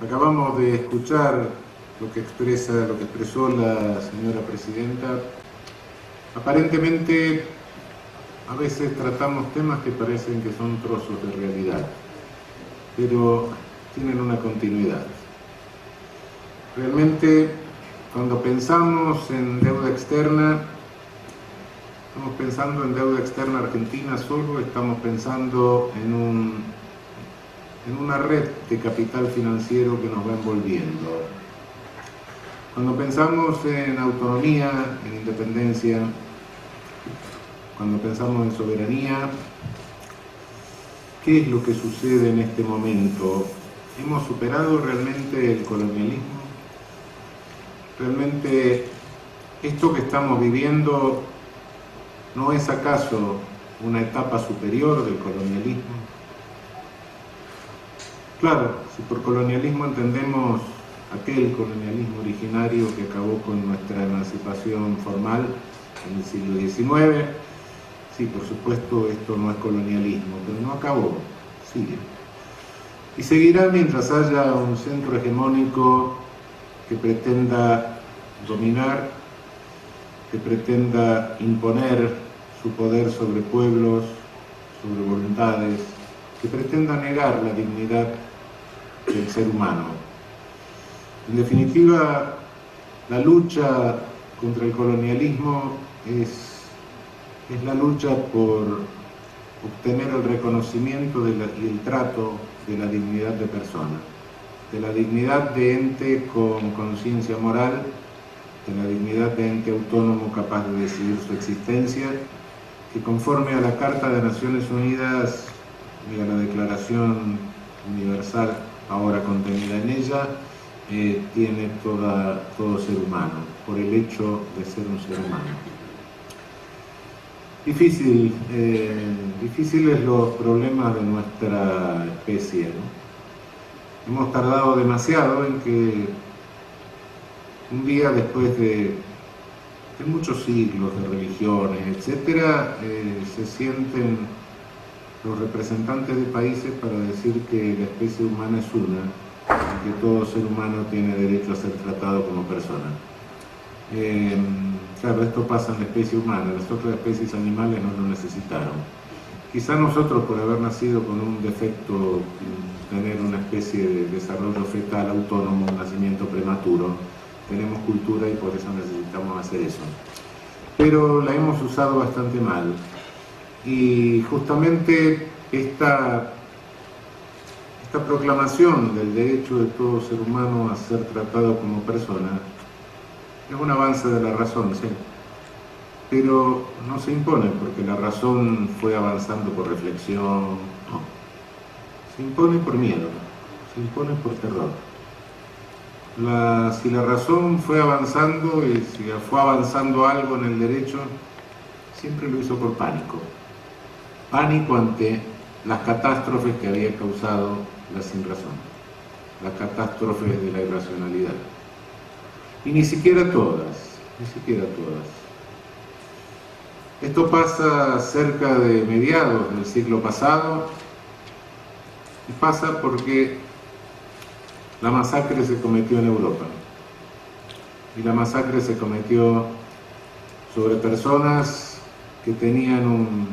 Acabamos de escuchar lo que expresó la señora presidenta. Aparentemente, a veces tratamos temas que parecen que son trozos de realidad, pero tienen una continuidad. Realmente, cuando pensamos en deuda externa, estamos pensando en deuda externa argentina solo, estamos pensando en una red de capital financiero que nos va envolviendo. Cuando pensamos en autonomía, en independencia, cuando pensamos en soberanía, ¿qué es lo que sucede en este momento? ¿Hemos superado realmente el colonialismo? ¿Realmente esto que estamos viviendo no es acaso una etapa superior del colonialismo? Claro, si por colonialismo entendemos aquel colonialismo originario que acabó con nuestra emancipación formal en el siglo XIX, sí, por supuesto, esto no es colonialismo, pero no acabó, sigue. Y seguirá mientras haya un centro hegemónico que pretenda dominar, que pretenda imponer su poder sobre pueblos, sobre voluntades, que pretenda negar la dignidad del ser humano. En definitiva, la lucha contra el colonialismo es la lucha por obtener el reconocimiento y el trato de la dignidad de persona, de la dignidad de ente con conciencia moral, de la dignidad de ente autónomo capaz de decidir su existencia, que conforme a la Carta de Naciones Unidas y a la Declaración Universal ahora contenida en ella, tiene todo ser humano, por el hecho de ser un ser humano. Difíciles los problemas de nuestra especie, ¿no? Hemos tardado demasiado en que un día, después de muchos siglos de religiones, etcétera, se sienten los representantes de países para decir que la especie humana es una y que todo ser humano tiene derecho a ser tratado como persona. Claro, esto pasa en la especie humana, las otras especies animales no lo necesitaron. Quizá nosotros, por haber nacido con un defecto, tener una especie de desarrollo fetal autónomo, un nacimiento prematuro, tenemos cultura y por eso necesitamos hacer eso. Pero la hemos usado bastante mal. Y justamente esta proclamación del derecho de todo ser humano a ser tratado como persona es un avance de la razón, sí, pero no se impone porque la razón fue avanzando por reflexión, no. Se impone por miedo, se impone por terror. Si la razón fue avanzando y si fue avanzando algo en el derecho, siempre lo hizo por pánico. Pánico ante las catástrofes que había causado la sinrazón, las catástrofes de la irracionalidad. Y ni siquiera todas. Esto pasa cerca de mediados del siglo pasado y pasa porque la masacre se cometió en Europa. Y la masacre se cometió sobre personas que tenían un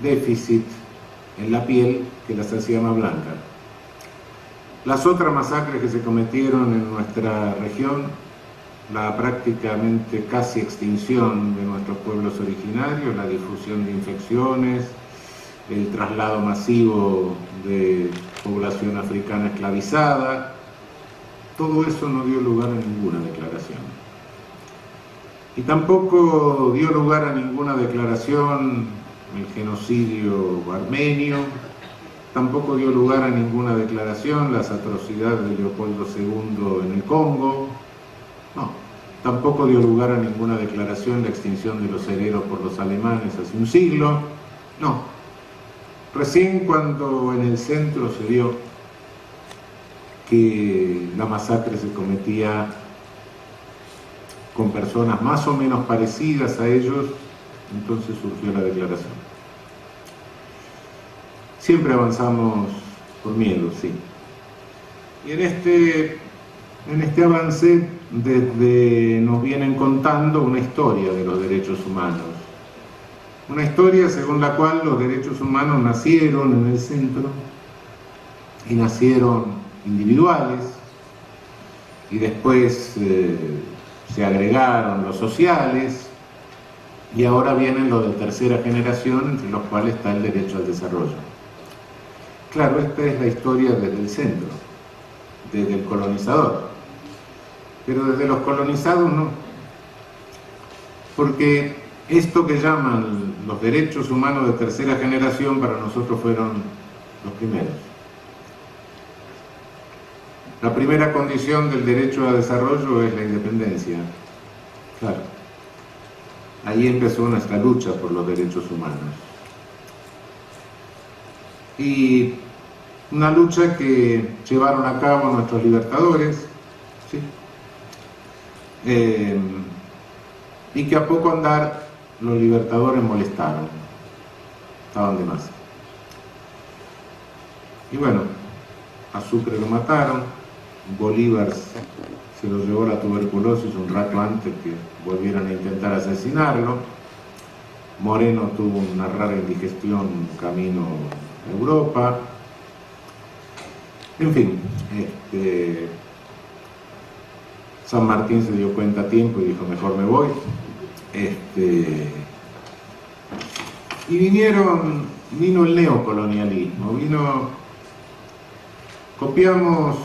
déficit en la piel que las hacía más blancas. Las otras masacres que se cometieron en nuestra región, la prácticamente casi extinción de nuestros pueblos originarios, la difusión de infecciones, el traslado masivo de población africana esclavizada, todo eso no dio lugar a ninguna declaración. Y tampoco dio lugar a ninguna declaración el genocidio armenio, tampoco dio lugar a ninguna declaración las atrocidades de Leopoldo II en el Congo, no, tampoco dio lugar a ninguna declaración la extinción de los hereros por los alemanes hace un siglo, no. Recién cuando en el centro se vio que la masacre se cometía con personas más o menos parecidas a ellos, entonces surgió la declaración. Siempre avanzamos por miedo, sí. Y en este avance nos vienen contando una historia de los derechos humanos. Una historia según la cual los derechos humanos nacieron en el centro y nacieron individuales y después se agregaron los sociales y ahora vienen los de tercera generación, entre los cuales está el derecho al desarrollo. Claro, esta es la historia desde el centro, desde el colonizador, pero desde los colonizados no, porque esto que llaman los derechos humanos de tercera generación para nosotros fueron los primeros. La primera condición del derecho a desarrollo es la independencia. Claro, ahí empezó nuestra lucha por los derechos humanos. Y una lucha que llevaron a cabo nuestros libertadores, ¿sí? Y que a poco andar los libertadores molestaron, estaban de más. Y bueno, a Sucre lo mataron, Bolívar se lo llevó la tuberculosis un rato antes que volvieran a intentar asesinarlo, Moreno tuvo una rara indigestión camino a Europa, en fin, San Martín se dio cuenta a tiempo y dijo mejor me voy. Y vino el neocolonialismo, copiamos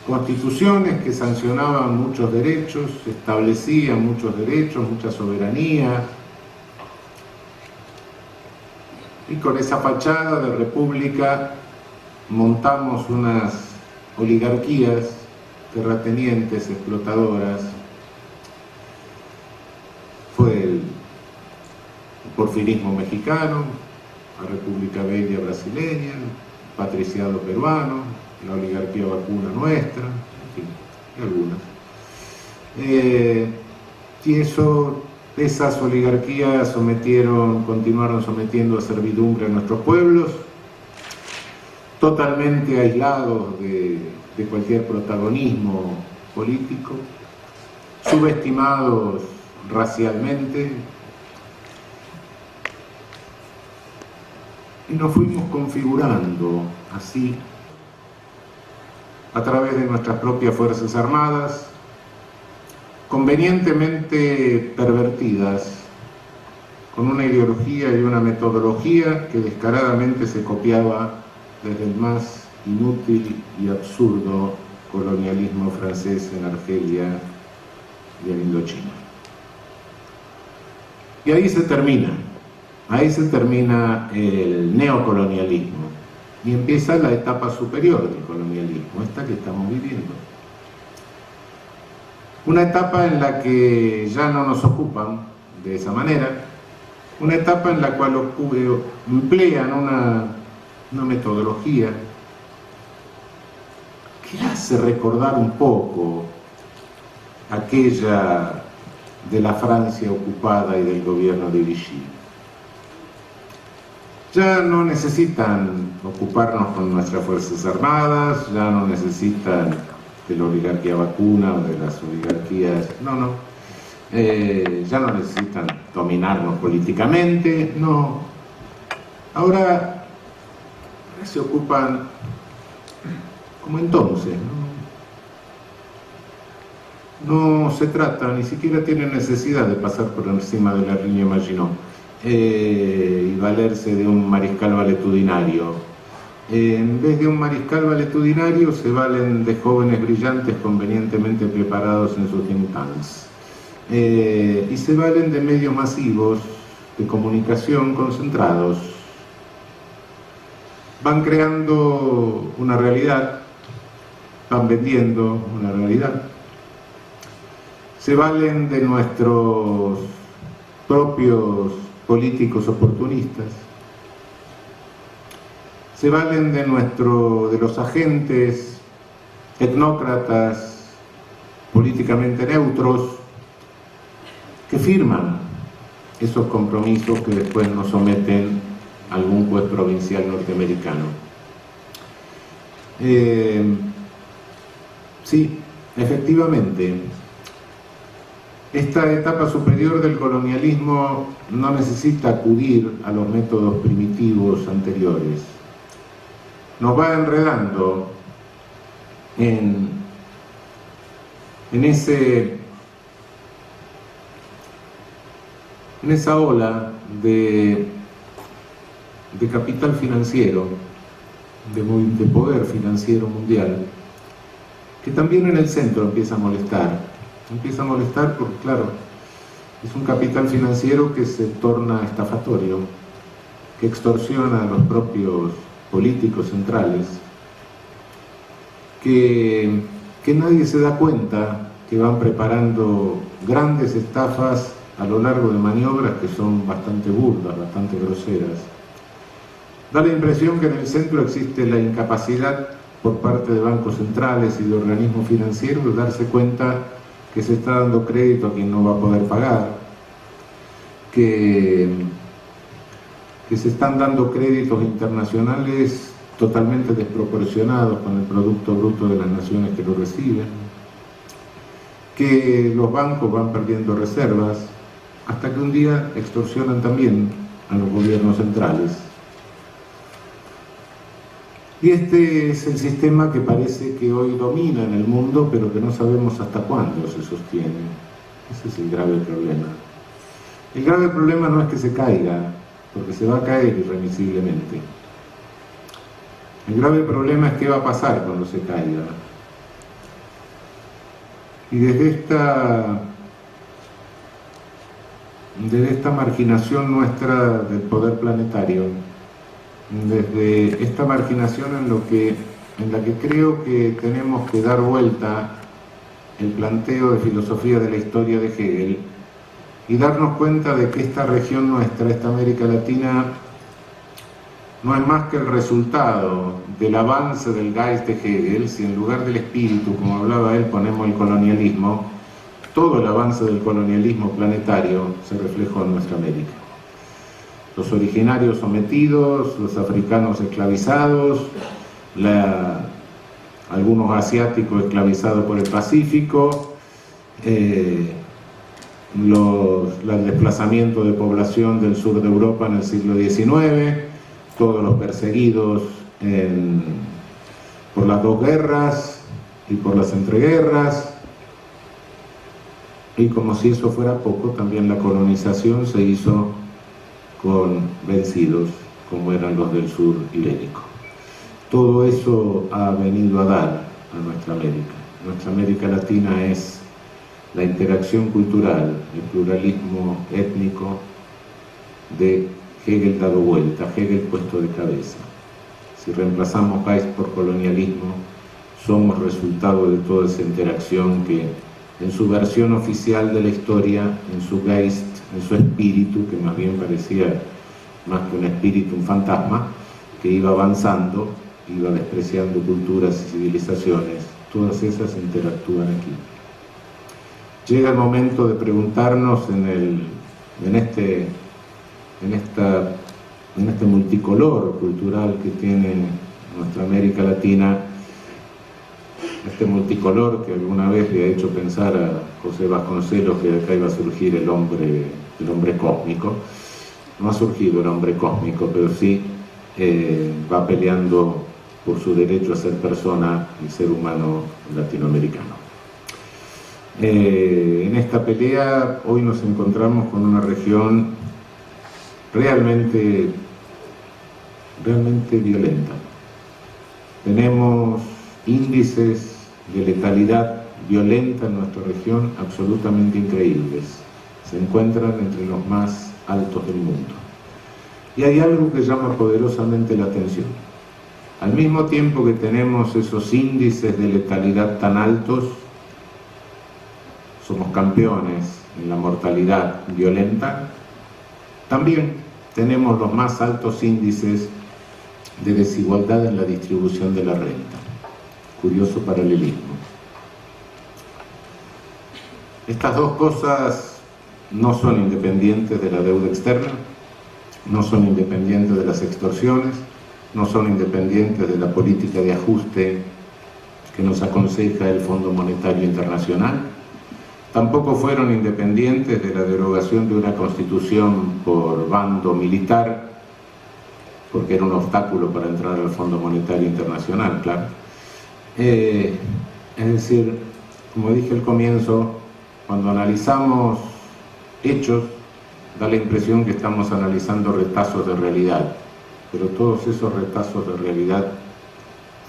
constituciones que sancionaban muchos derechos, establecían muchos derechos, mucha soberanía, y con esa fachada de república montamos unas oligarquías terratenientes, explotadoras. Fue el porfirismo mexicano, la República Bella brasileña, el patriciado peruano, la oligarquía vacuna nuestra, en fin, algunas. Y esas oligarquías continuaron sometiendo a servidumbre a nuestros pueblos, totalmente aislados de cualquier protagonismo político, subestimados racialmente, y nos fuimos configurando así a través de nuestras propias Fuerzas Armadas, convenientemente pervertidas, con una ideología y una metodología que descaradamente se copiaba desde el más inútil y absurdo colonialismo francés en Argelia y en Indochina. Y ahí se termina el neocolonialismo y empieza la etapa superior del colonialismo, esta que estamos viviendo. Una etapa en la que ya no nos ocupan de esa manera, una etapa en la cual emplean una metodología que hace recordar un poco aquella de la Francia ocupada y del gobierno de Vichy. Ya no necesitan ocuparnos con nuestras Fuerzas Armadas, ya no necesitan de la oligarquía vacuna o de las oligarquías, ya no necesitan dominarnos políticamente, no. Ahora se ocupan como entonces, no se trata, ni siquiera tienen necesidad de pasar por encima de la línea Maginot y valerse de un mariscal valetudinario. En vez de un mariscal valetudinario se valen de jóvenes brillantes convenientemente preparados en sus think tanks y se valen de medios masivos de comunicación concentrados. Van creando una realidad, van vendiendo una realidad, se valen de nuestros propios políticos oportunistas, se valen de los agentes tecnócratas políticamente neutros que firman esos compromisos que después nos someten a algún juez provincial norteamericano. Sí, efectivamente, esta etapa superior del colonialismo no necesita acudir a los métodos primitivos anteriores. Nos va enredando en esa ola de capital financiero, de poder financiero mundial, que también en el centro empieza a molestar. Empieza a molestar porque, claro, es un capital financiero que se torna estafatorio, que extorsiona a los propios políticos centrales, que nadie se da cuenta que van preparando grandes estafas a lo largo de maniobras que son bastante burdas, bastante groseras. Da la impresión que en el centro existe la incapacidad por parte de bancos centrales y de organismos financieros de darse cuenta que se está dando crédito a quien no va a poder pagar, que se están dando créditos internacionales totalmente desproporcionados con el Producto Bruto de las naciones que lo reciben, que los bancos van perdiendo reservas, hasta que un día extorsionan también a los gobiernos centrales. Y este es el sistema que parece que hoy domina en el mundo, pero que no sabemos hasta cuándo se sostiene. Ese es el grave problema. El grave problema no es que se caiga, porque se va a caer irremisiblemente. El grave problema es qué va a pasar cuando se caiga. Y desde esta marginación nuestra del poder planetario, desde esta marginación en la que creo que tenemos que dar vuelta el planteo de filosofía de la historia de Hegel y darnos cuenta de que esta región nuestra, esta América Latina, no es más que el resultado del avance del Geist de Hegel. Si en lugar del espíritu, como hablaba él, ponemos el colonialismo, todo el avance del colonialismo planetario se reflejó en nuestra América. Los originarios sometidos, los africanos esclavizados, algunos asiáticos esclavizados por el Pacífico, el desplazamiento de población del sur de Europa en el siglo XIX, todos los perseguidos por las dos guerras y por las entreguerras, y como si eso fuera poco, también la colonización se hizo con vencidos, como eran los del sur ibérico. Todo eso ha venido a dar a nuestra América. Nuestra América Latina es la interacción cultural, el pluralismo étnico de Hegel dado vuelta, Hegel puesto de cabeza. Si reemplazamos Geist por colonialismo, somos resultado de toda esa interacción que en su versión oficial de la historia, en su Geist, en su espíritu, que más bien parecía más que un espíritu, un fantasma, que iba avanzando, iba despreciando culturas y civilizaciones, todas esas interactúan aquí. Llega el momento de preguntarnos en este multicolor cultural que tiene nuestra América Latina, este multicolor que alguna vez le ha hecho pensar a José Vasconcelos que de acá iba a surgir el hombre cósmico. No ha surgido el hombre cósmico, pero sí va peleando por su derecho a ser persona y ser humano latinoamericano. En esta pelea hoy nos encontramos con una región realmente violenta. Tenemos índices de letalidad violenta en nuestra región absolutamente increíbles. Se encuentran entre los más altos del mundo. Y hay algo que llama poderosamente la atención. Al mismo tiempo que tenemos esos índices de letalidad tan altos, somos campeones en la mortalidad violenta, también tenemos los más altos índices de desigualdad en la distribución de la renta. Curioso paralelismo. Estas dos cosas no son independientes de la deuda externa, no son independientes de las extorsiones, no son independientes de la política de ajuste que nos aconseja el Fondo Monetario Internacional. Tampoco fueron independientes de la derogación de una constitución por bando militar, porque era un obstáculo para entrar al Fondo Monetario Internacional, claro. Es decir, como dije al comienzo, cuando analizamos hechos, da la impresión que estamos analizando retazos de realidad, pero todos esos retazos de realidad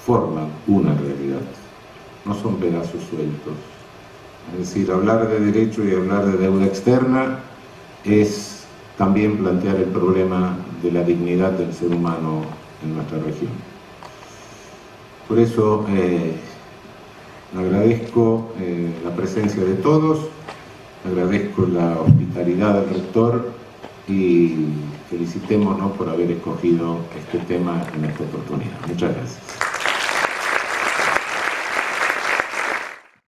forman una realidad, no son pedazos sueltos. Es decir, hablar de derecho y hablar de deuda externa es también plantear el problema de la dignidad del ser humano en nuestra región. Por eso agradezco la presencia de todos, agradezco la hospitalidad del rector y felicitémonos por haber escogido este tema en esta oportunidad. Muchas gracias.